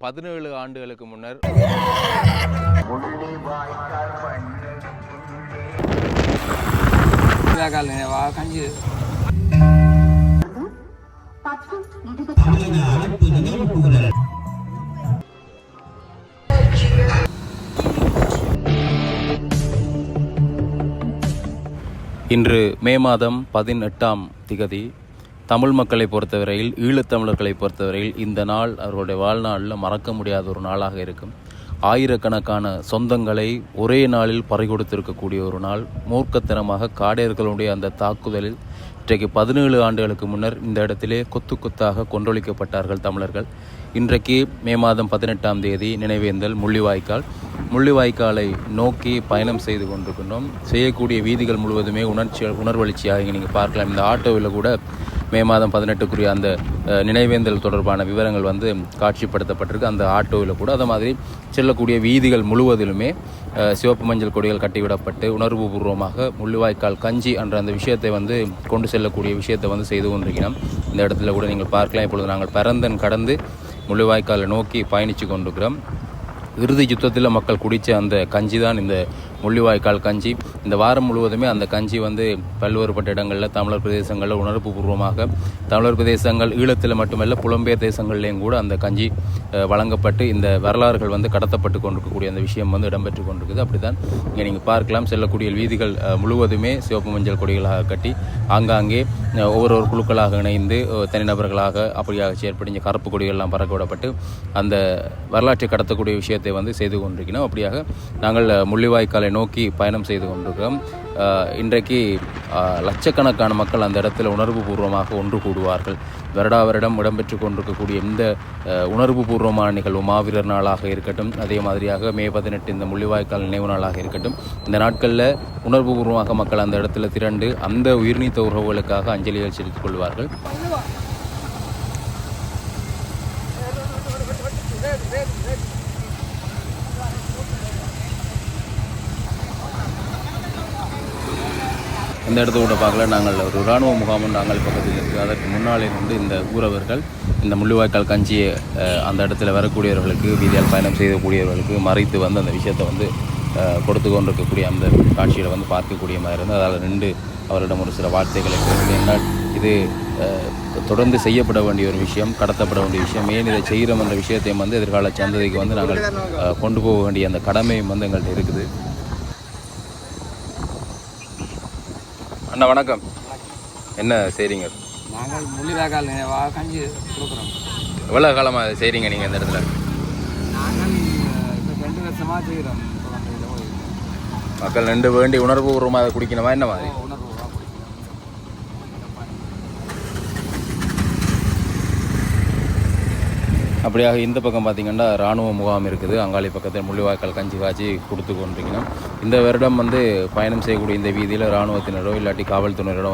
17 ஆண்டுகளுக்கு முன்னர் இன்று மே மாதம் 18ஆம் திகதி தமிழ் மக்களை பொறுத்தவரையில், ஈழத்தமிழர்களை பொறுத்தவரையில் இந்த நாள் அவர்களுடைய வாழ்நாளில் மறக்க முடியாத ஒரு நாளாக இருக்கும். ஆயிரக்கணக்கான சொந்தங்களை ஒரே நாளில் பறிகொடுத்திருக்கக்கூடிய ஒரு நாள். மூர்க்கத்தனமாக காடையர்களுடைய அந்த தாக்குதலில் இன்றைக்கு 17 ஆண்டுகளுக்கு முன்னர் இந்த இடத்திலே கொத்து கொத்தாக கொன்றொழிக்கப்பட்டார்கள் தமிழர்கள். இன்றைக்கு மே மாதம் 18ஆம் தேதி நினைவேந்தல் முள்ளிவாய்க்காலை நோக்கி பயணம் செய்து கொண்டிருக்கின்றோம். செய்யக்கூடிய வீதிகள் முழுவதுமே உணர்வெழுச்சியாக இங்கே நீங்கள் பார்க்கலாம். இந்த ஆட்டோவில் கூட மே மாதம் 18க்குரிய அந்த நினைவேந்தல் தொடர்பான விவரங்கள் காட்சிப்படுத்தப்பட்டிருக்கு. அந்த ஆட்டோவில் கூட அதை மாதிரி செல்லக்கூடிய வீதிகள் முழுவதிலுமே சிவப்பு மஞ்சள் கொடிகள் கட்டிவிடப்பட்டு உணர்வுபூர்வமாக முள்ளிவாய்க்கால் கஞ்சி என்ற அந்த விஷயத்தை கொண்டு செல்லக்கூடிய விஷயத்தை செய்து கொண்டிருக்கிறோம். இந்த இடத்துல கூட நீங்கள் பார்க்கலாம். இப்பொழுது நாங்கள் பரந்தன் கடந்து முள்ளிவாய்க்காலை நோக்கி பயணித்து கொண்டிருக்கிறோம். இறுதி யுத்தத்தில் மக்கள் குடித்த அந்த கஞ்சி தான் இந்த முள்ளிவாய்க்கால் கஞ்சி. இந்த வாரம் முழுவதுமே அந்த கஞ்சி பல்வேறுபட்ட இடங்களில் தமிழர் பிரதேசங்களில் உணர்வுபூர்வமாக, தமிழர் பிரதேசங்கள் ஈழத்தில் மட்டுமல்ல புலம்பெயர் தேசங்கள்லேயும் கூட அந்த கஞ்சி வழங்கப்பட்டு இந்த வரலாறுகள் கடத்தப்பட்டு கொண்டிருக்கக்கூடிய அந்த விஷயம் இடம்பெற்று கொண்டிருக்குது. அப்படி தான் இங்கே நீங்கள் பார்க்கலாம். செல்லக்கூடிய வீதிகள் முழுவதுமே சிவப்பு மஞ்சள் கொடிகளாக கட்டி ஆங்காங்கே ஒவ்வொரு குழுக்களாக இணைந்து தனிநபர்களாக அப்படியாக செயற்பட்டு கருப்பு கொடிகள்லாம் பறக்க விடப்பட்டு அந்த வரலாற்றை கடத்தக்கூடிய விஷயத்தை செய்து கொண்டிருக்கிறோம். அப்படியாக நாங்கள் முள்ளிவாய்க்காலை நோக்கி பயணம் செய்து கொண்டிருக்கிறோம். இன்றைக்கு லட்சக்கணக்கான மக்கள் அந்த இடத்துல உணர்வுபூர்வமாக ஒன்று கூடுவார்கள். வருடம் இடம்பெற்று கொண்டிருக்கக்கூடிய இந்த உணர்வுபூர்வமான நிகழ்வு மாவீரர் நாளாக இருக்கட்டும், அதே மாதிரியாக மே 18 இந்த முள்ளிவாய்க்கால் நினைவு நாளாக இருக்கட்டும், இந்த நாட்களில் உணர்வுபூர்வமாக மக்கள் அந்த இடத்துல திரண்டு அந்த உயிர்நீத்த உறவுகளுக்காக அஞ்சலிகள் செலுத்திக் கொள்வார்கள். இந்த இடத்த கூட பார்க்கல. நாங்கள் ஒரு இராணுவ முகாம் நாங்கள் பக்கத்தில் இருக்குது. அதற்கு முன்னாலே இந்த ஊரவர்கள் இந்த முள்ளிவாய்க்கால் கஞ்சியை அந்த இடத்துல வரக்கூடியவர்களுக்கு, வீதியால் பயணம் செய்யக்கூடியவர்களுக்கு மறைத்து அந்த விஷயத்தை கொடுத்து கொண்டிருக்கக்கூடிய அந்த காட்சியில் பார்க்கக்கூடிய மாதிரி இருந்து அதால் நின்று அவரிடம் ஒரு சில வார்த்தைகளை கேட்கிறேன். இது தொடர்ந்து செய்யப்பட வேண்டிய ஒரு விஷயம், கடத்தப்பட வேண்டிய விஷயம். ஏன் இதை செய்கிறோம் என்ற விஷயத்தையும் எதிர்கால சந்ததிக்கு நாங்கள் கொண்டு போக வேண்டிய அந்த கடமையும் எங்கள்கிட்ட இருக்குது. அண்ணா வணக்கம். என்ன செய்கிறீங்க? நாங்கள் முள்ளிவாய்க்கால் கஞ்சி கொடுக்குறோம். எவ்வளோ காலமாக செய்கிறீங்க நீங்கள் இந்த இடத்துல? நாங்கள் 2 வருஷமாக செய்கிறோம். மக்கள் நின்று வேண்டி உணர்வுபூர்வமாக குடிக்கணுமா என்ன மாதிரி? அப்படியாக இந்த பக்கம் பார்த்திங்கன்னா இராணுவ முகாம் இருக்குது. அங்காளி பக்கத்தில் முள்ளிவாய்க்கால் கஞ்சி காய்ச்சி கொடுத்து கொண்டிருக்கணும். இந்த வருடம் பயணம் செய்யக்கூடிய இந்த வீதியில் இராணுவத்தினரோ இல்லாட்டி காவல்துறையினரோ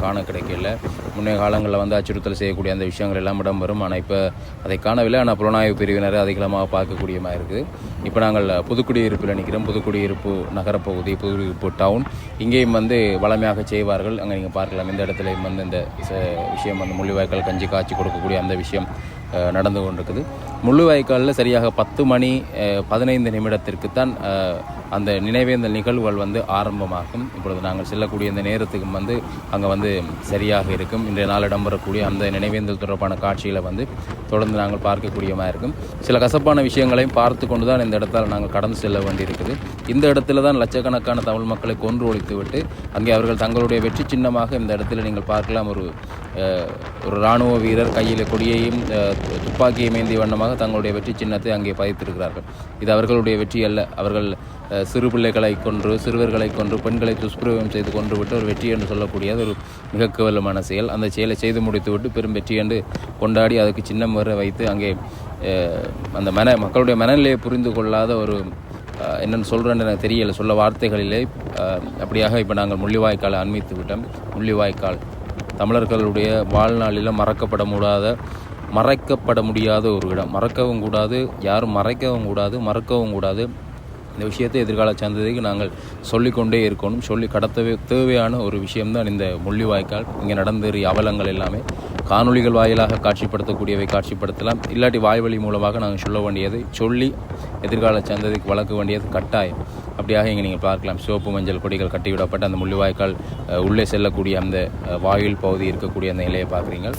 காண கிடைக்கல. முன்னைய காலங்களில் அச்சுறுத்தல் செய்யக்கூடிய அந்த விஷயங்கள் எல்லாம் இடம்பெறும். ஆனால் இப்போ அதை காணவில்லை. ஆனால் புலனாய்வு பிரிவினரை அதிகமாக பார்க்கக்கூடிய மாதிரி இருக்குது. இப்போ நாங்கள் புதுக்குடியிருப்பில் நிற்கிறோம். புதுக்குடியிருப்பு நகரப்பகுதி, புதுக்குடியிருப்பு டவுன். இங்கேயும் வளமையாக செய்வார்கள். அங்கே நீங்கள் பார்க்கலாம். இந்த இடத்துல இந்த விஷயம் முள்ளிவாய்க்கால் கஞ்சி காய்ச்சி கொடுக்கக்கூடிய அந்த விஷயம் நடந்து கொண்டிருக்குது. முள்ளிவாய்க்காலில் சரியாக 10 மணி 15 நிமிடத்திற்குத்தான் அந்த நினைவேந்தல் நிகழ்வுகள் ஆரம்பமாகும். இப்பொழுது நாங்கள் செல்லக்கூடிய இந்த நேரத்துக்கும் அங்கே சரியாக இருக்கும். இன்றைய நாள் இடம்பெறக்கூடிய அந்த நினைவேந்தல் தொடர்பான காட்சிகளை தொடர்ந்து நாங்கள் பார்க்கக்கூடியமாக இருக்கும். சில கசப்பான விஷயங்களையும் பார்த்து கொண்டு தான் இந்த இடத்தால் நாங்கள் கடந்து செல்ல வேண்டியிருக்குது. இந்த இடத்துல தான் லட்சக்கணக்கான தமிழ் மக்களை கொன்று ஒழித்து விட்டு அங்கே அவர்கள் தங்களுடைய வெற்றி சின்னமாக இந்த இடத்துல நீங்கள் பார்க்கலாம். ஒரு இராணுவ வீரர் கையில் கொடியையும் துப்பாக்கியை மேந்திய வண்ணமாக தங்களுடைய வெற்றி சின்னத்தை அங்கே பதித்திருக்கிறார்கள். இது அவர்களுடைய வெற்றி அல்ல. அவர்கள் சிறு பிள்ளைகளை கொன்று, சிறுவர்களை கொன்று, பெண்களை துஷ்பிரயோகம் செய்து கொன்று விட்டு ஒரு வெற்றி என்று சொல்லக்கூடியது ஒரு மிக கேவலமான செயல். அந்த செயலை செய்து முடித்துவிட்டு பெரும் வெற்றி என்று கொண்டாடி அதுக்கு சின்னம் வர வைத்து அங்கே அந்த மக்களுடைய மனநிலையை புரிந்து கொள்ளாத ஒரு என்னென்னு சொல்கிறேன்னு எனக்கு தெரியலை, சொல்ல வார்த்தைகளிலே. அப்படியாக இப்போ நாங்கள் முள்ளிவாய்க்காலை அண்மித்து விட்டோம். முள்ளிவாய்க்கால் தமிழர்களுடைய வாழ்நாளில் மறைக்கப்பட முடியாத ஒரு இடம். மறக்கவும் கூடாது, யாரும் மறைக்கவும் கூடாது, மறக்கவும் கூடாது. இந்த விஷயத்தை எதிர்கால சந்ததிக்கு நாங்கள் சொல்லிக்கொண்டே இருக்கணும். சொல்லி கடத்தவே தேவையான ஒரு விஷயம்தான் இந்த முள்ளிவாய்க்கால். இங்கே நடந்தேறிய அவலங்கள் எல்லாமே காணொளிகள் வாயிலாக காட்சிப்படுத்தக்கூடியவை காட்சிப்படுத்தலாம், இல்லாட்டி வாய்வழி மூலமாக நாங்கள் சொல்ல வேண்டியதை சொல்லி எதிர்கால சந்ததிக்கு வளர்க்க வேண்டியது கட்டாயம். அப்படியாக இங்கே நீங்கள் பார்க்கலாம், சிவப்பு மஞ்சள் கொடிகள் கட்டிவிடப்பட்ட அந்த முள்ளிவாய்க்கால் உள்ளே செல்லக்கூடிய அந்த வாயில் பகுதி இருக்கக்கூடிய அந்த நிலையை பார்க்குறீங்க.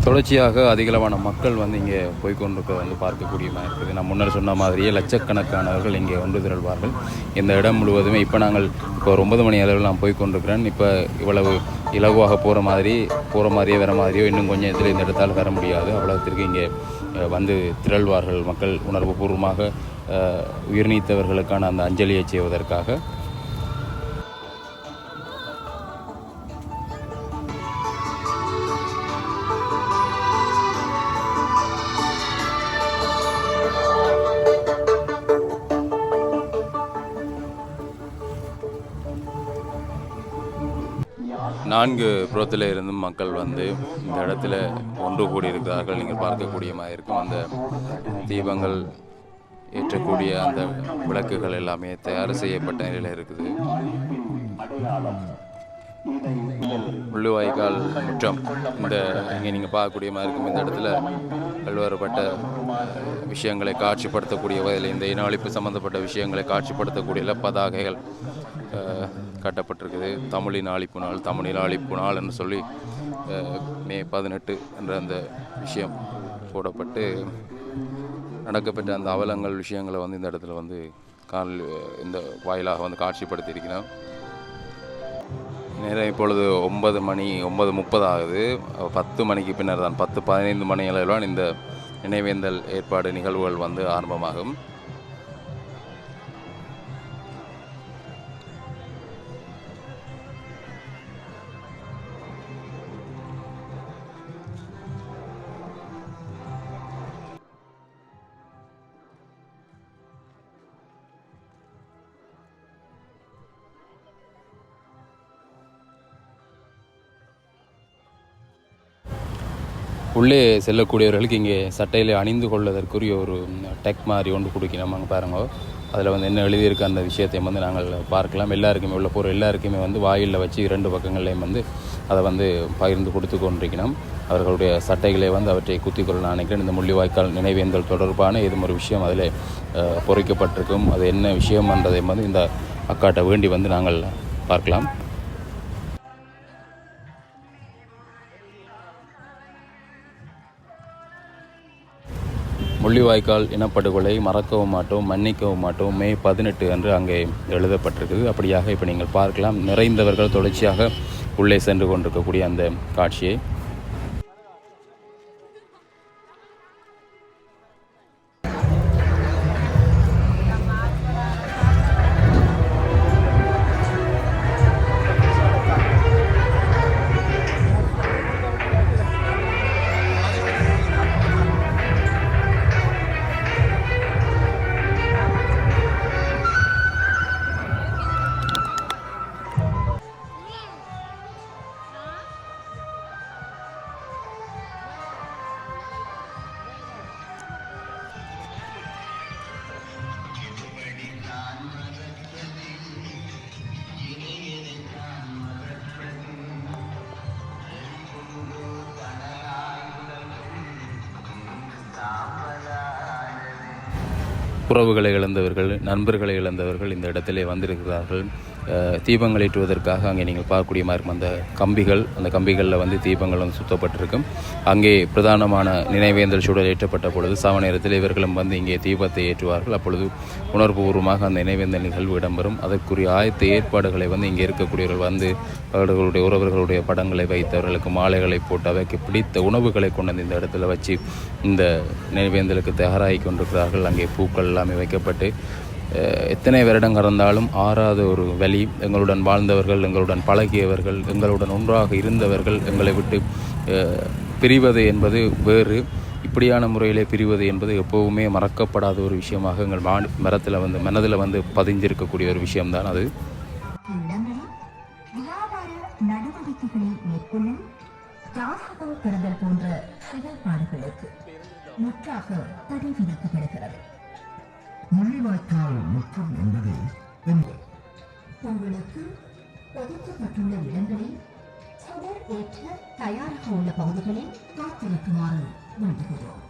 தொடர்ச்சியாக அதிகளவான மக்கள் வந்து இங்கே போய்கொண்டிருக்க வந்து பார்க்கக்கூடியமாக இருக்குது. நான் முன்னர் சொன்ன மாதிரியே லட்சக்கணக்கானவர்கள் இங்கே ஒன்று திரள்வார்கள். இந்த இடம் முழுவதுமே இப்போ நாங்கள் இப்போ 9 மணி அளவில் நான் போய்கொண்டிருக்கிறேன். இப்போ இவ்வளவு இலகுவாக போகிற மாதிரியே வர மாதிரியோ இன்னும் கொஞ்சம் இதில் இந்த இடத்தால் வர முடியாது. அவ்வளோத்திற்கு இங்கே வந்து திரள்வார்கள் மக்கள் உணர்வு பூர்வமாக உயிர் நீத்தவர்களுக்கான அந்த அஞ்சலியை செய்வதற்காக. நான்கு புறத்தில் இருந்தும் மக்கள் வந்து இந்த இடத்துல ஒன்று கூடியிருக்கிறார்கள். நீங்கள் பார்க்கக்கூடியமாக இருக்கும் அந்த தீபங்கள் ஏற்றக்கூடிய அந்த விளக்குகள் எல்லாமே தயார் செய்யப்பட்ட நிலையில் இருக்குது. முள்ளிவாய்க்கால் முற்றம் இந்த இங்கே நீங்கள் பார்க்கக்கூடிய மாதிரி இருக்கும். இந்த இடத்துல பல்வேறுபட்ட விஷயங்களை காட்சிப்படுத்தக்கூடிய வகையில் இந்த இன அழிப்பு சம்பந்தப்பட்ட விஷயங்களை காட்சிப்படுத்தக்கூடிய பதாகைகள் கட்டப்பட்டிருக்குது. தமிழின் அழிப்பு நாள் என்று சொல்லி மே 18 என்ற அந்த விஷயம் போடப்பட்டு நடக்கப்பட்ட அந்த அவலங்கள் விஷயங்களை வந்து இந்த இடத்துல வந்து இந்த வாயிலாக வந்து காட்சிப்படுத்தியிருக்கிறோம். நேரம் இப்பொழுது 9:30 ஆகுது. 10 மணிக்கு பின்னர் தான் 10-15 மணி அளவில்தான் இந்த நினைவேந்தல் ஏற்பாடு நிகழ்வுகள் வந்து ஆரம்பமாகும். உள்ளே செல்லக்கூடியவர்களுக்கு இங்கே சட்டையில் அணிந்து கொள்வதற்குரிய ஒரு டெக் மாதிரி ஒன்று கொடுக்கணும். அங்கே பாருங்க, அதில் வந்து என்ன எழுதியிருக்க அந்த விஷயத்தையும் வந்து நாங்கள் பார்க்கலாம். எல்லாருக்குமே உள்ள போகிற எல்லாருக்குமே வந்து வாயிலில் வச்சு 2 பக்கங்களையும் வந்து அதை வந்து பகிர்ந்து கொடுத்து கொண்டிருக்கணும். அவர்களுடைய சட்டைகளை வந்து அவற்றை குத்திக்கொள்ள நான் நினைக்கிறேன். இந்த முள்ளிவாய்க்கால் நினைவேந்தல் தொடர்பான ஏதும் ஒரு விஷயம் அதில் பொறிக்கப்பட்டிருக்கும். அது என்ன விஷயம் என்றதை வந்து இந்த அக்காட்ட வேண்டி வந்து நாங்கள் பார்க்கலாம். முள்ளிவாய்க்கால் இனப்படுகொலை மறக்கவும் மாட்டோம், மன்னிக்கவும் மாட்டோம், மே 18 அன்று அங்கே எழுதப்பட்டிருக்குது. அப்படியாக இப்போ நீங்கள் பார்க்கலாம், நிறைந்தவர்கள் தொடர்ச்சியாக உள்ளே சென்று கொண்டிருக்கக்கூடிய அந்த காட்சியை. உறவுகளை இழந்தவர்கள், நண்பர்களை இழந்தவர்கள் இந்த இடத்திலே வந்திருக்கிறார்கள். தீபங்கள் ஏற்றுவதற்காக அங்கே நீங்கள் பார்க்கக்கூடிய மாதிரி இருக்கும் அந்த கம்பிகள், அந்த கம்பிகளில் வந்து தீபங்கள் வந்து சுத்தப்பட்டிருக்கும். அங்கே பிரதானமான நினைவேந்தல் சூழல் ஏற்றப்பட்ட பொழுது சாவ நேரத்தில் இவர்களும் வந்து இங்கே தீபத்தை ஏற்றுவார்கள். அப்பொழுது உணர்வுபூர்வமாக அந்த நினைவேந்தல் நிகழ்வு இடம்பெறும். அதற்குரிய ஆயத்த ஏற்பாடுகளை வந்து இங்கே இருக்கக்கூடியவர்கள் வந்து அவர்களுடைய உறவர்களுடைய படங்களை வைத்தவர்களுக்கு மாலைகளை போட்டு அவைக்கு பிடித்த உணவுகளை கொண்டு வந்து இந்த இடத்துல வச்சு இந்த நினைவேந்தலுக்கு தயாராகி கொண்டிருக்கிறார்கள். அங்கே பூக்கள் எல்லாமே வைக்கப்பட்டு எத்தனை வருடம் கடந்தாலும் ஆறாத ஒரு வலி. எங்களுடன் வாழ்ந்தவர்கள், எங்களுடன் பழகியவர்கள், எங்களுடன் ஒன்றாக இருந்தவர்கள் எங்களை விட்டு பிரிவது என்பது வேறு. இப்படியான முறையிலே பிரிவது என்பது எப்போவுமே மறக்கப்படாத ஒரு விஷயமாக எங்கள் மனதில் வந்து பதிஞ்சிருக்கக்கூடிய ஒரு விஷயம்தான் அது. நடவடிக்கைகளை மேற்கொள்ளும் யாசகம் பெறுதல் போன்ற செயல்பாடுகளுக்கு முற்றாக தடை விதிக்கப்படுகிறது. முள்ளிவாய்க்கால் முற்றம் என்பது உங்களுக்கு ஒதுக்கப்பட்டுள்ள இடங்களில் சுடர் ஏற்ற தயாராக உள்ள பகுதிகளில் காத்திருக்குமாறு வேண்டுகிறோம்.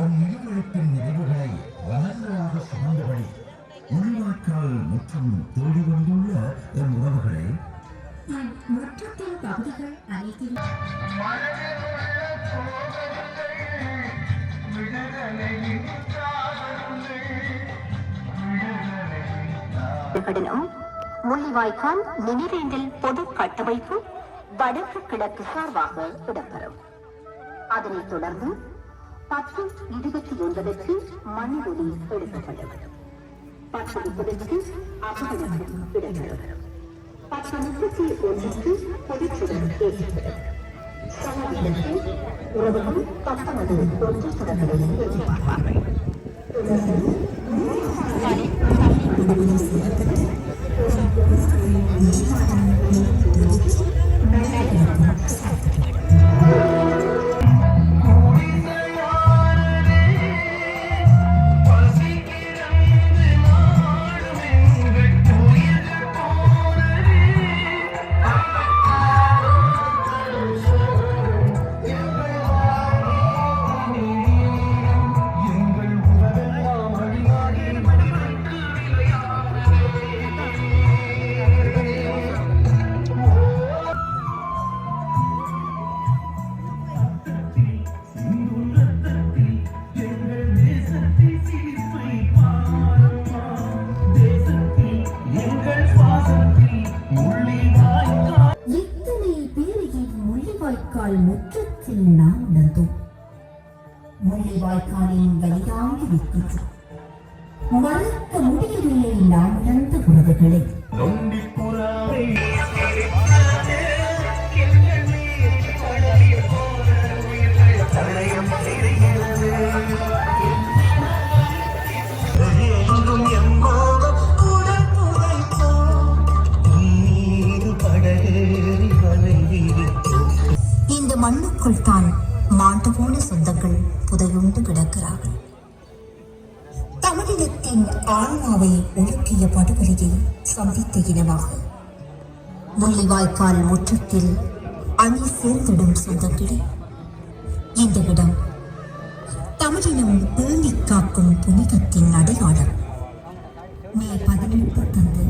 அந்நிறுவனத்தின் நிறைவுகளை வளர்ந்ததாக சுமந்தபடி முள்ளிவாய்க்கால் முற்றம் தேடி வந்துள்ள என் உறவுகளை முற்றத்தின் பகுதிகள் அனைத்திலும் முள்ளிவாய்க்கால் நினைவேந்தல் பொது கட்டமைப்பு வடக்கு கிழக்கு சார்பாக இடம்பெறும். அதனைத் தொடர்ந்து 10:29 மணிவொலி எடுக்கப்பட்டது. 10:30 அபகடனம் இடம்பெறும். 10:31 பொதுச்சுடர் ஏற்றப்படும். சமவெளியில் உறவுகள் தத்தமது பொதுச்சுடர்களை ஏற்றுவார்கள். முற்றத்தில் நாம் உணர்ந்தோம். முள்ளிவாய்க்காலின் வலியான வித்திட்டு மறக்க முடியவில்லை நாம் உணர்ந்த உறவுகளை. இந்த மண்ணுக்குள் தான் மாண்டு போன சொந்தங்கள் புதையுண்டு கிடக்கிறார்கள். தமிழினத்தின் ஆன்மாவை ஒழுக்கிய படுகொலையை சந்தித்த இனமாக முள்ளிவாய்க்கால் முற்றத்தில் அணி சேர்ந்திடும் சொந்தங்களே, இந்த இடம் தமிழினம் பேணி காக்கும் புனிதத்தின் அடையாளம். மே 18 தந்து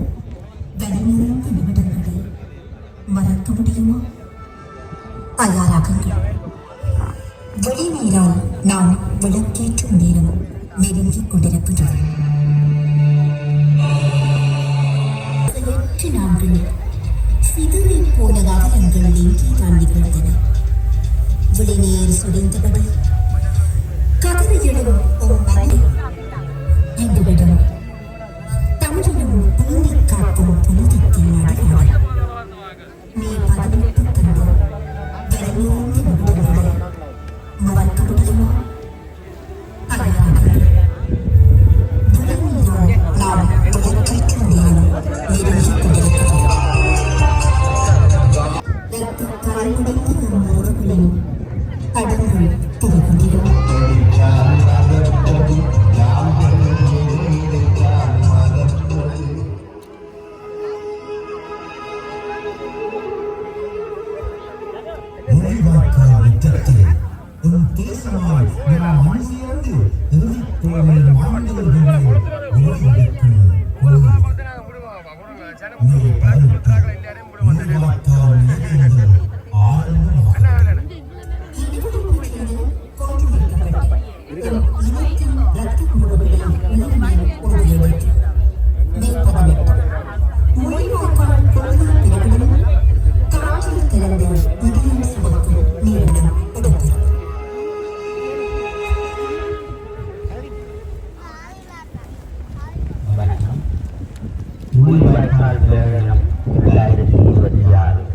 வலிநிறைந்த நிமிடங்களை மறக்க முடியுமா? தயாராகுங்கள். வெளிநீரால் நாம் விளக்கேற்றும் நேரம் நெருங்கிக் கொண்டிருக்கின்றது. நாங்கள் சிதறி போன நகரங்கள் எங்கே தாண்டி கிடந்தன. விளைநீர் சுடைந்தபடி கதறியிடும் எங்களிடம் தமிழிடம் பேணி காக்கும் புனிதத்தின் அடையாளம். மே 18 தந்து வலிநிறைந்த நிமிடங்களை மறக்க முடியுமா? முள்ளிவாய்க்கால் பேரணம் 2026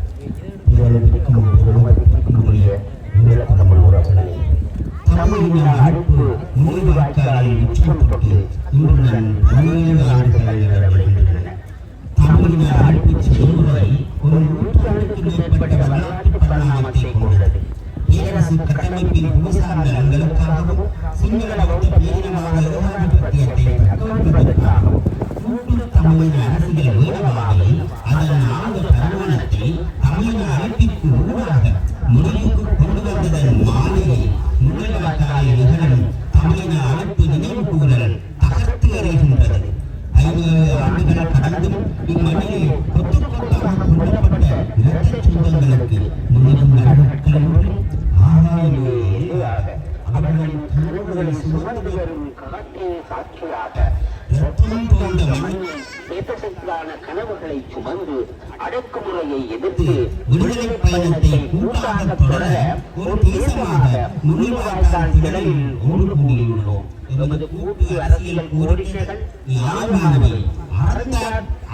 வாழ்ந்து வரும் காற்றே சாட்சியாக ரத்தம் தோன்ற மண்ணின் தேசத்திற்கான கனவுகளை சுமந்து அடக்குமுறையை எதிர்த்து விடுதலை பயணத்தை கூட்டாக தொடர ஒரு தேசமாக முள்ளிவாய்க்கால் திடலில் ஒன்று கூடியுள்ளோம். எமது கூட்டு அரசியல் கோரிக்கைகள் நியாயமானவை,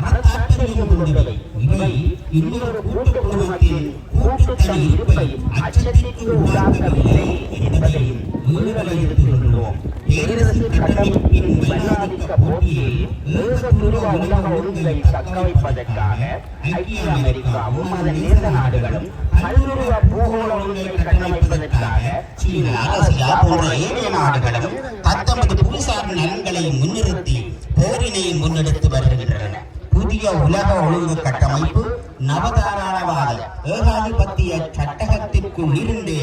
அரசாட்சியம் கொண்டவை. இவை இன்னொரு கூட்டு குடும்பத்தின் கூட்டுத்தன் இருப்பை அச்சத்திற்கு உண்டாக்கவில்லை என்பதையும் வலியுறுத்துகின்றோம். பேரரசு கட்டமைப்பின் வல்லாதிக்க போட்டியில் ஏகத்துருவ உலக ஒழுங்கை தக்கவைப்பதற்காக ஐக்கிய அமெரிக்காவும் அதன் நேச நாடுகளும் பல்துருவ பூகோள ஒழுங்கை கட்டமைப்பதற்காக சீனா, ரஷ்யா போன்ற ஏனைய நாடுகளும் தத்தமது புவிசார் நலன்களை முன்னிறுத்தி போரினை முன்னெடுத்து வருகின்றன. புதிய உலக ஒழுங்கு கட்டமைப்பு நவதாராளவாத ஏகாதிபத்திய சட்டகத்திற்குள் இருந்து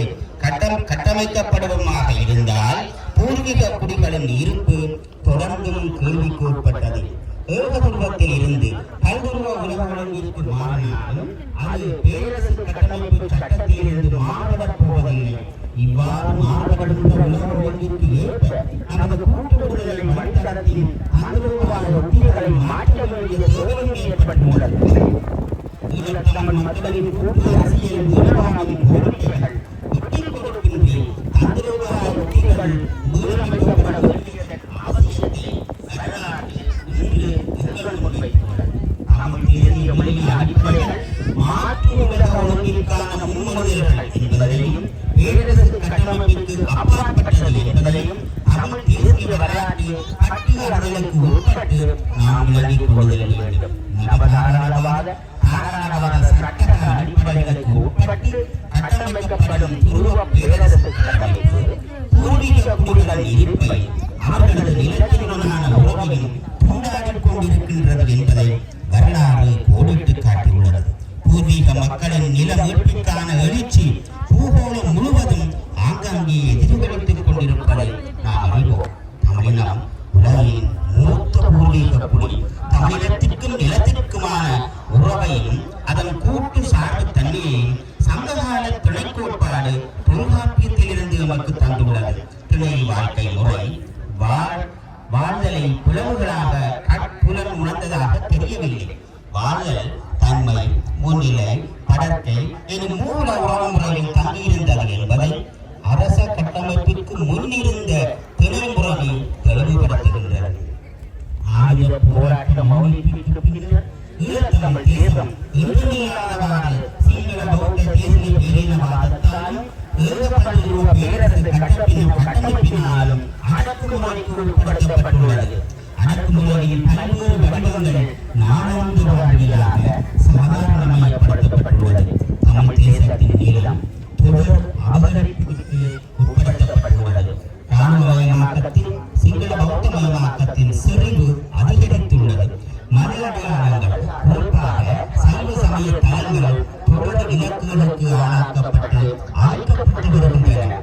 கட்டமைக்கப்படுவதாக இருந்தால் பூர்வீக குடிகளின் இருப்பு தொடர்ந்தும் கேள்விக்கு உட்பட்டது. ஏகதுருவத்தில் இருந்து பல்துருவ உலக ஒழுங்கிற்கு மாறினாலும் அது பேரரசு கட்டமைப்பு சட்டத்தில் இருந்து மாறுபடப் போவதில்லை. இவ்வாறு மாறுபடுகின்ற உலக ஒழுங்கிற்கு ஏற்ப நமது கூட்டு விடுதலை வழித்தடத்தின் அனுபவமான உத்திகளை மாற்ற வேண்டிய தேவை ஏற்பட்டுள்ளது. ஈழத்தமிழ் மக்களின் கூட்டு அரசியல் நிர்வாகத்தின் கோரிக்கைகள் விட்டுக் கொடுக்கின்றி தந்திரோபாய உத்திகள் மீளமைக்கப்பட வேண்டியதன் அவசியத்தை வரலாற்றில் இன்று எங்கள் முன்வைத்துள்ளது. தமிழ் தேசிய மொழியின் அடிப்படைகள் மாற்று உலக ஒழுங்கிற்கான முன்மொழிவுகள் என்பதையும் பேரரசு கட்டமைப்புக்கு அப்பாற்பட்டது என்பதையும் தமிழ் தேசிய வரலாற்றில் பட்டியல் அறிதலுக்கு உட்பட்டு நாம் விளங்கிக் கொள்ளுதல் வேண்டும். நவதாராளவாத சட்ட அடிப்படைகளுக்கு உட்பட்டு கட்டமைக்கப்படும் துருவ பேரரசு கட்டமைப்பு பூர்வீக குடிகளின் இருப்பை அவர்களது நிலத்தினுடனான உறவையும் கொண்டாடிக் கொண்டிருக்கின்றது என்பதை வரலாறு கோடிட்டு காட்டியுள்ளது. பூர்வீக மக்களின் நில மீட்பிற்கான எழுச்சி பூகோளம் முழுவதும் ஆங்காங்கே எதிர்வலித்துக் கொண்டிருப்பதை நாம் அறிவோம். தமிழினம் உலகின் மூத்த பூர்வீக குடி. தமிழகத்திற்கும் நிலத்திற்குமான உறவையும் அதன் கூட்டு சார்பு தன்மையையும் சங்ககால துணைக்கோட்பாடு தொல்காப்பியத்திலிருந்து நமக்கு தந்துள்ளது. துணை வாழ்க்கை முறை வாழ்தலை புலவுகளாக கட்புலன் உணர்ந்ததாக தெரியவில்லை. வாழ்தல் தன்மை, முன்னிலை, படத்தை எனும் மூல உறவுமுறையில் தங்கியிருந்தது என்பதை அரச கட்டமைப்பிற்கு முன்னிருந்த திணைமுறை தெளிவுபடுத்துகின்றது. ஆயுத போராட்ட மௌலிக்கு பின்னர் ஈழத்தமிழ் தேசம் சிங்கள பௌத்த தேசிய பேரினவாதத்தாலும் ஏகபல்துருவ பேரரசு கட்டமைப்பினாலும் அடக்குமுறைக்கு உட்படுத்தப்பட்டுள்ளது. அடக்குமுறையின் பல்வேறு வடிவங்கள் நாடாளுமன்ற வாழ்வியலாக சாதாரணமயப்படுத்தப்பட்டுள்ளது. தமிழ் தேசத்தின் நீளம் தொடர் அபகரிப்புக்கு உட்படுத்தப்பட்டுள்ளது. இராணுவமயமாக்கத்தில் சிங்கள பௌத்தமயமாக்கத்தின் செறிவு அதிகரித்துள்ளது. மதஅடையாளங்கள், குறிப்பாக சைவ சமய தலங்கள் தொடர் இலக்குகளுக்கு ஆளாக்கப்பட்டு ஆய்க்கப்பட்டு வருகின்றன.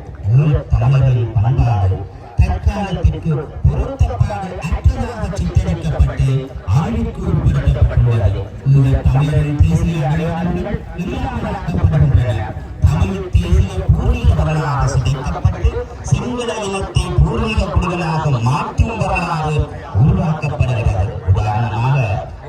தமிழரின் பண்பாடு தற்காலத்திற்கு பொருத்தப்பாடு அற்றதாக சித்தரிக்கப்பட்டு ஆய்வுக்கு உட்படுத்தப்பட்டுள்ளது. தமிழரின் தேசிய அடையாளங்கள் இல்லாமலாக்கப்படுகின்றன. தமிழ் தேசிய பூர்வீக வரலாறு சிதைக்கப்பட்டு சிங்கள இனத்தை பூர்வீக குடிகளாக மாற்றும் வரலாறு உருவாக்கப்படுகிறது. உதாரணமாக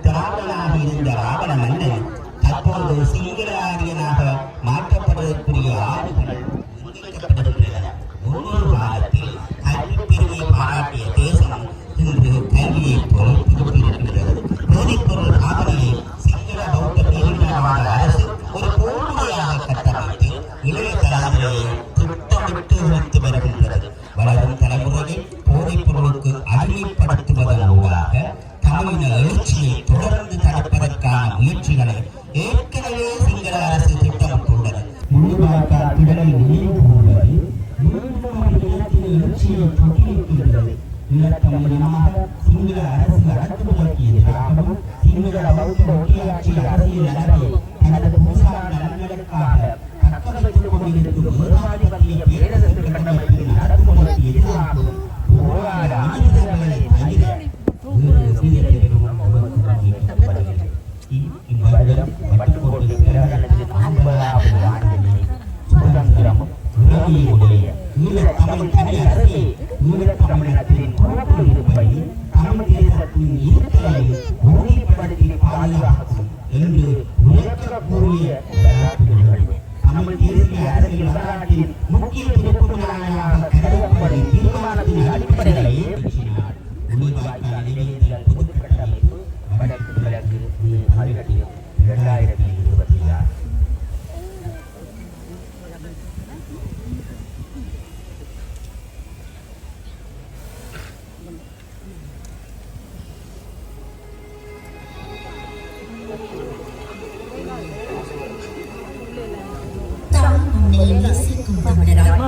திராவிடனாக இருந்த ராவண மன்னன் தற்போது சிங்கள ஆரியனாக மாற்றப்படுவதற்குரிய ஆய்வுகள் முன்வைக்கப்படுகின்றன. முன்னொரு காலத்தில் கல்வி பிரிவை பாராட்டிய தேசம் இன்று கல்வியை பொறுப்பிருக்கிறது. போதைப்பொருள் சாதனையை சிங்கள பௌத்த பேரினவாத அரசு ஒரு போட்டியாக கட்டமைத்து இளைய தலைமுறையை திட்டமிட்டு வைத்து வருகின்றது. வளரும் தலைமுறையை போதைப் பொருளுக்கு அடிமைப்படுத்துவதன் ஊடாக தமிழின எழுச்சியை தொடர்ந்து தடுப்பதற்கான முயற்சிகளை ஏற்கனவே சிங்கள அரசு திட்டமிட்டுள்ளது. முள்ளிவாய்க்கால் திடலில் நினைவு கூறுவது மீண்டும் இனத்தின் எழுச்சியை தொட்டிருக்கின்றது. ஈழத்தமிழினமாக சிங்கள அரசு அடக்குமுறைக்கு எதிராகவும் சிங்கள பௌத்த ஒட்டியாட்சி அரசியல் நலனை தனது புவிசார் நலன்களுக்காக தக்க வைத்துக் கொண்டிருக்கும் ஏகாதிபத்திய பேரரசு கட்டமைப்பின் அடக்குமுறைக்கு எதிராகவும் போராட ஆயுதங்களை தவிர இவ்வருடம் பட்டுக்கோட்டை பிரகடனத்தின் 50வது ஆண்டினை சுதந்திரமும் உரிமையுடைய ஈழத்தமிழ் தனி அரசை ஈழத்தமிழ் பாரிய வரலாற்று நிகழ்வு. தமிழ் தேசிய அரசியல் வரலாற்றின் முக்கிய திருப்புமுனையாக கருதப்படும் தீர்மானத்தின் அடிப்படையிலேயே பேசினார். முள்ளிவாய்க்கால் நிலையத்தின் பொதுக்கட்டமைப்பு வடக்கு கிழக்கு அதிகரிக்கும் 2026. தாய்மண்ணை நேசிக்கும் தமிழராய்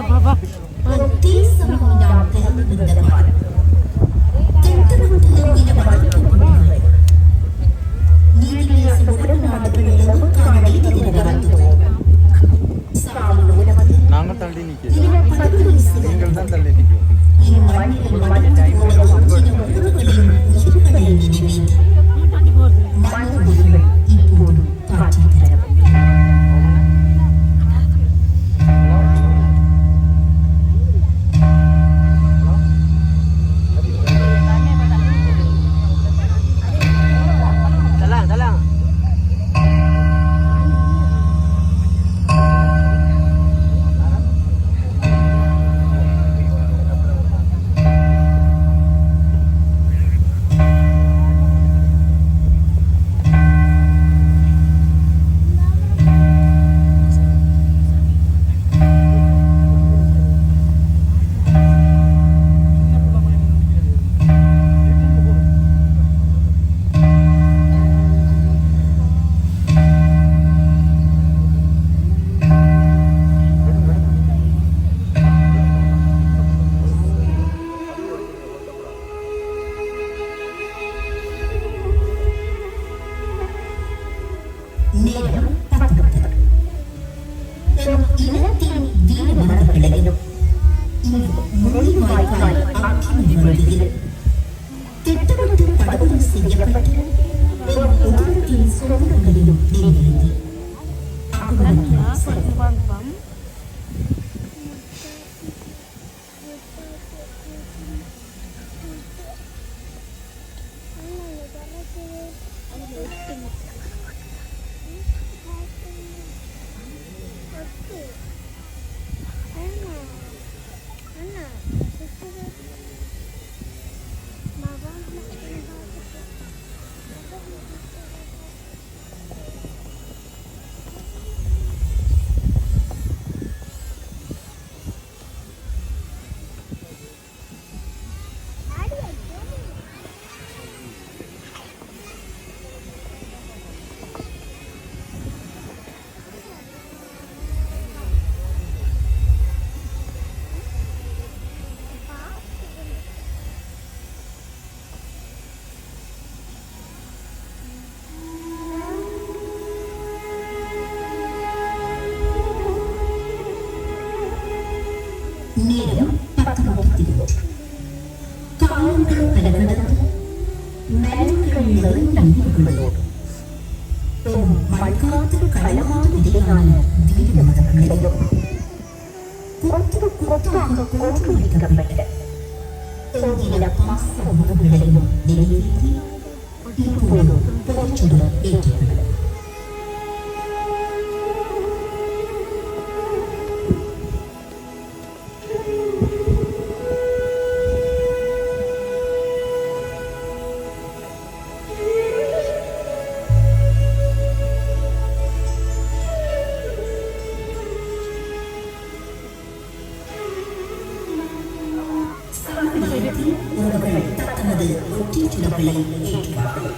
ஒரு தேசமாய் நாம் பிறந்து வந்த காலம் திட்டமிட்டு இன வளர்க்கப்பட்டவர்கள் நீதி பேசும் உடன்நாடுகள் எதற்கான நீதி நிலைநாட்டுவோம் சாவின் உலகத்தில் நாங்கள் தள்ளி நிற்கிறோம். இன படுகொலை நீங்கள் தான் தள்ளி நிற்கிறோம். இம்மண்ணில் மடிந்து போன ஒன்றின உறவுகளின் உயிர்களை நினைவேற்றி மனதுகள் இப்போது காட்சி தரும். நேரம் 10:30. எம் இனத்தின் வீர மரபுகளையும் இங்கு முள்ளிவாய்க்கால் ஆற்றின் வழியில் திட்டமிட்டு படுகொலை செய்யப்பட்டு எம் உலகத்தின் சொந்தங்களையும் நினைவேற்றி அகுலத்தில் செல்வோம். நேரம் 10:30. காலங்கள் பல கடந்து மலர்கள் நிறைந்த நீர்களோடு எம் மண்காத்து களமான விதையான வீர மரங்களையும் கொத்து கொத்தாக கோட்டு வைக்கப்பட்ட எங்கின பாச உறவுகளையும் நிறைவேற்றி இப்போது போற்றுடன் ஏற்றுள்ளது. உறவுகள் தமது வெற்றி சுடர்களை ஏற்றுவார்கள்.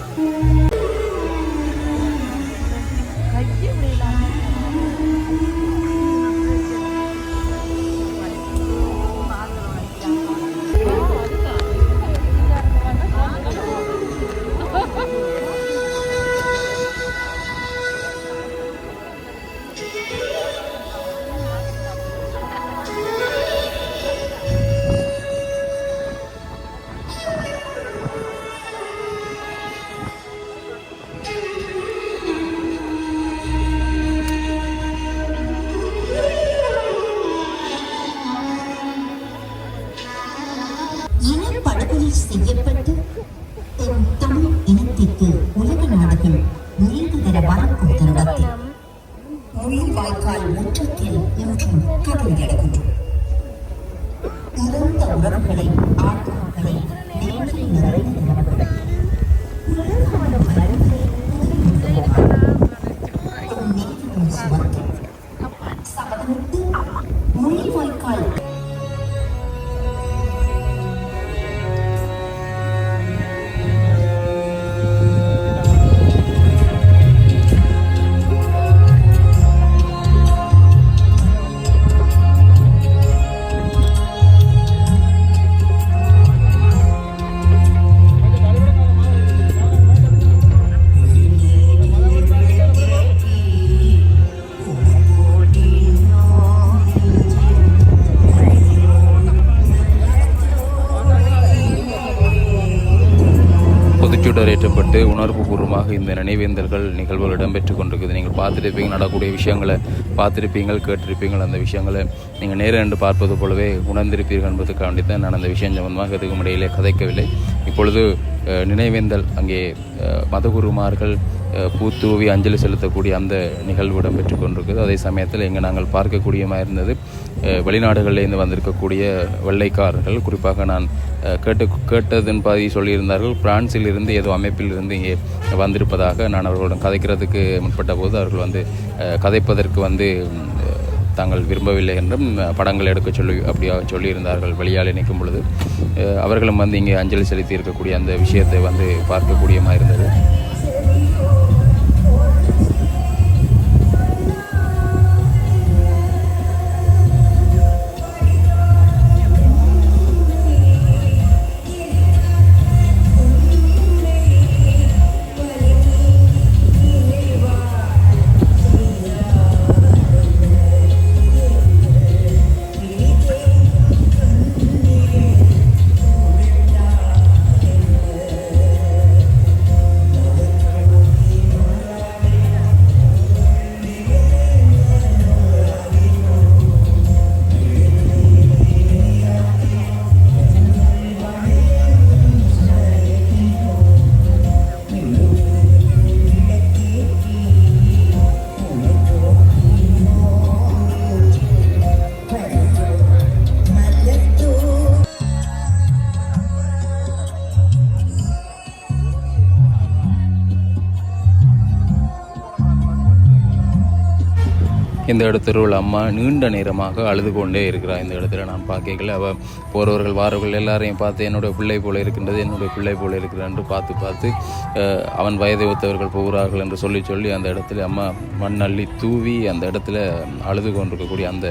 முள்ளிவாய்க்கால் முற்றத்தில் இன்றும் கருவியடைகின்றோம். இறந்த உறவுகளை, ஆத்மாக்களை நேற்றில் நிறைந்த உறவுகளை முள்ளிவாய்க்கால் பொதுச்சுடரேற்றப்பட்டு உணர்வுபூர்வமாக இந்த நினைவேந்தல்கள் நிகழ்வுகள் இடம்பெற்று கொண்டிருக்குது. நீங்கள் பார்த்துருப்பீங்க, நடக்கூடிய விஷயங்களை பார்த்துருப்பீங்கள், கேட்டிருப்பீங்கள். அந்த விஷயங்களை நீங்கள் நேரில் பார்ப்பது போலவே உணர்ந்திருப்பீர்கள் என்பதுக்காண்டி தான் நான் அந்த விஷயம் சம்பந்தமாக எதுக்கும் இடையிலே கதைக்கவில்லை. இப்பொழுது நினைவேந்தல் அங்கே மதகுருமார்கள் பூத்தூவி அஞ்சலி செலுத்தக்கூடிய அந்த நிகழ்வு இடம்பெற்று கொண்டிருக்குது. அதே சமயத்தில் இங்கே நாங்கள் பார்க்கக்கூடியமாக இருந்தது வெளிநாடுகளிலிருந்து வந்திருக்கக்கூடிய வெள்ளைக்காரர்கள். குறிப்பாக நான் கேட்டதன் பாதி சொல்லியிருந்தார்கள், பிரான்சில் இருந்து ஏதோ அமைப்பில் இருந்து இங்கே வந்திருப்பதாக. நான் அவர்களுடன் கதைக்கிறதுக்கு முற்பட்ட போது அவர்கள் கதைப்பதற்கு தாங்கள் விரும்பவில்லை என்றும் படங்கள் எடுக்க அப்படியாக சொல்லியிருந்தார்கள். வெளியால் நிற்கும் பொழுது அவர்களும் இங்கே அஞ்சலி செலுத்தி இருக்கக்கூடிய அந்த விஷயத்தை பார்க்கக்கூடியமாக இருந்தது. இந்த இடத்துல உள்ள அம்மா நீண்ட நேரமாக அழுது கொண்டே இருக்கிறார். இந்த இடத்துல நான் பார்க்கல, அவள் போகிறவர்கள் வாரவர்கள் எல்லாரையும் பார்த்து என்னுடைய பிள்ளை போல இருக்கின்றது, என்னுடைய பிள்ளை போல இருக்கிறான் என்று பார்த்து அவன் வயதை ஒத்தவர்கள் போகிறார்கள் என்று சொல்லி அந்த இடத்துல அம்மா மண் அள்ளி தூவி அந்த இடத்துல அழுது கொண்டிருக்கக்கூடிய அந்த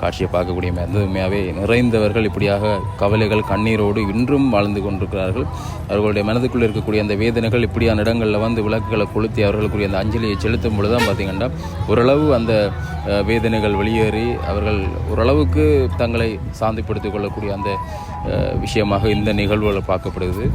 காட்சியை பார்க்கக்கூடிய உண்மையாகவே நிறைந்தவர்கள் இப்படியாக கவலைகள் கண்ணீரோடு இன்றும் வாழ்ந்து கொண்டிருக்கிறார்கள். அவர்களுடைய மனதுக்குள் இருக்கக்கூடிய அந்த வேதனைகள் இப்படியான இடங்களில் விளக்குகளை கொளுத்தி அவர்களுக்குரிய அந்த அஞ்சலியை செலுத்தும் பொழுது தான் பார்த்திங்கன்னா ஓரளவு அந்த வேதனைகள் வெளியேறி அவர்கள் ஓரளவுக்கு தங்களை சாந்திப்படுத்திக் கொள்ளக்கூடிய அந்த விஷயமாக இந்த நிகழ்வுகள் பார்க்கப்படுது.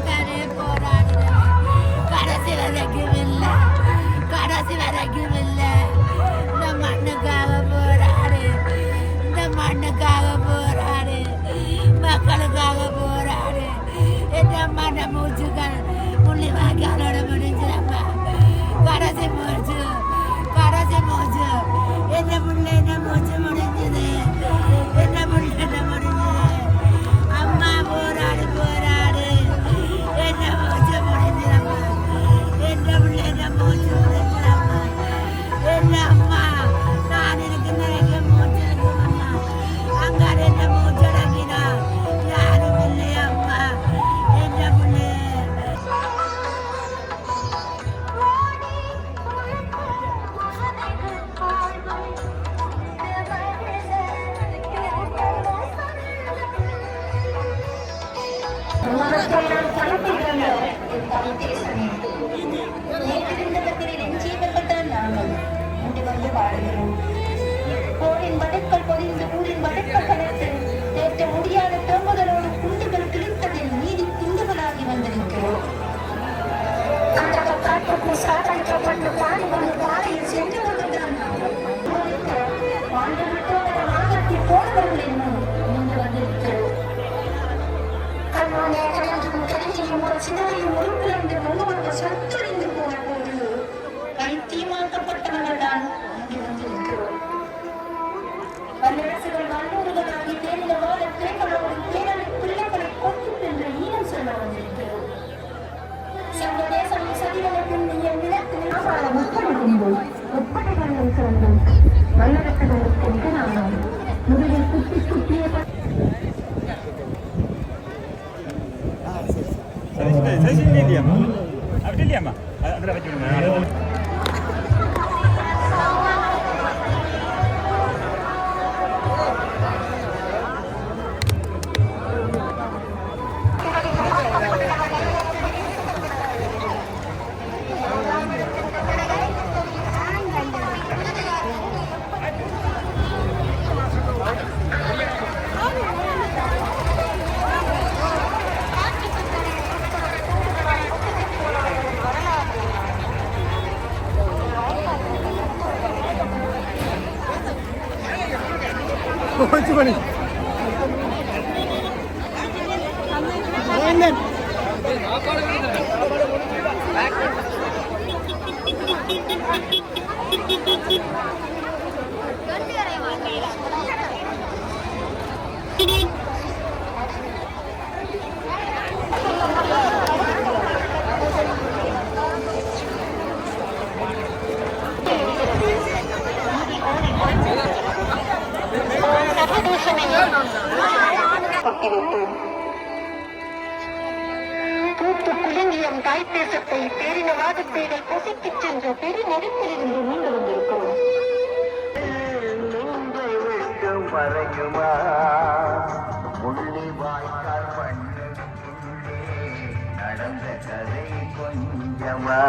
தானே போராடுறேன். கடைசி வரைக்கும் இல்லை, கடைசி வரைக்கும் இல்லை. இந்த மண்ணுக்காக போராடு, இந்த மண்ணுக்காக போராடு, மக்களுக்காக போராடு. என் மண்ண மூச்சுக்கள் முள்ளி வாய்க்காலோட முடிஞ்சிடப்பா. கடைசி மூச்சு, கடைசி மூச்சு. என்ன பிள்ளை என்ன மூச்சு முடிஞ்சது, என்ன பிள்ளை என்ன முடிஞ்சது. அம்மா போராடு போராடு, என்ன மூச்சு முடிஞ்சிடப்பா. என்ன பிள்ளை என்ன மூச்சு முடிஞ்சிடப்பா. என்ன அம்மா நான் எனக்கு நிறைய மூச்சு இருக்கும் அம்மா. அங்காடு என்ன மூச்சு அடங்கினா யாரும் இல்லை அம்மா. என்ன பிள்ளை போரின் வடக்கள் பொதிந்து ஊரின் வடக்கள் கலத்து தேற்ற முடியாத தேம்புகளோடு குண்டுகள் கிழிப்பதில் நீதி துண்டுகளாகி வந்திருக்கிறோம். அந்த காட்டுக்கு சாதாரணப்பட்டு பாடுபடும் பாறையில் சென்று கொண்டுதான் வாழ்ந்து விட்டோட மாதத்தில் போனவர்கள் என்னும் நின்று வந்திருக்கிறோம். கண்ணோனே கலந்தும் கருதியும் ஒரு சிதறையும் உருப்பிழந்து முழுவதும் சொத்தொழிந்து போன போது கைத்தீமாக்கப்பட்டவர்கள் தான் இங்கு வந்திருக்கிறோம். வல்லரசுகள் வல்லூர்களாகி தேனில வாழ தேங்களோடு தேனலை பிள்ளைகளை கொண்டு சென்ற ஈனம் சொல்ல வந்திருக்கிறோம். சங்க தேசம் சதிகளை பின்னிய நிலத்தில் வாழ முத்தமிடும்போது ஒப்படைகளை சிறந்து வல்லரசுகளுக்கு நிகரான முதலில் குட்டி குட்டிய பூத்து குலுங்கியம் தாய் தேசத்தை பேரினவாதத்தைகள் பொசித்துச் சென்ற பெரு நெருப்பிலிருந்து மீண்டு வந்திருக்கிறோம். மறையுமா முள்ளி வாய்க்கால் பண்ண நடந்த கதை கொஞ்சமா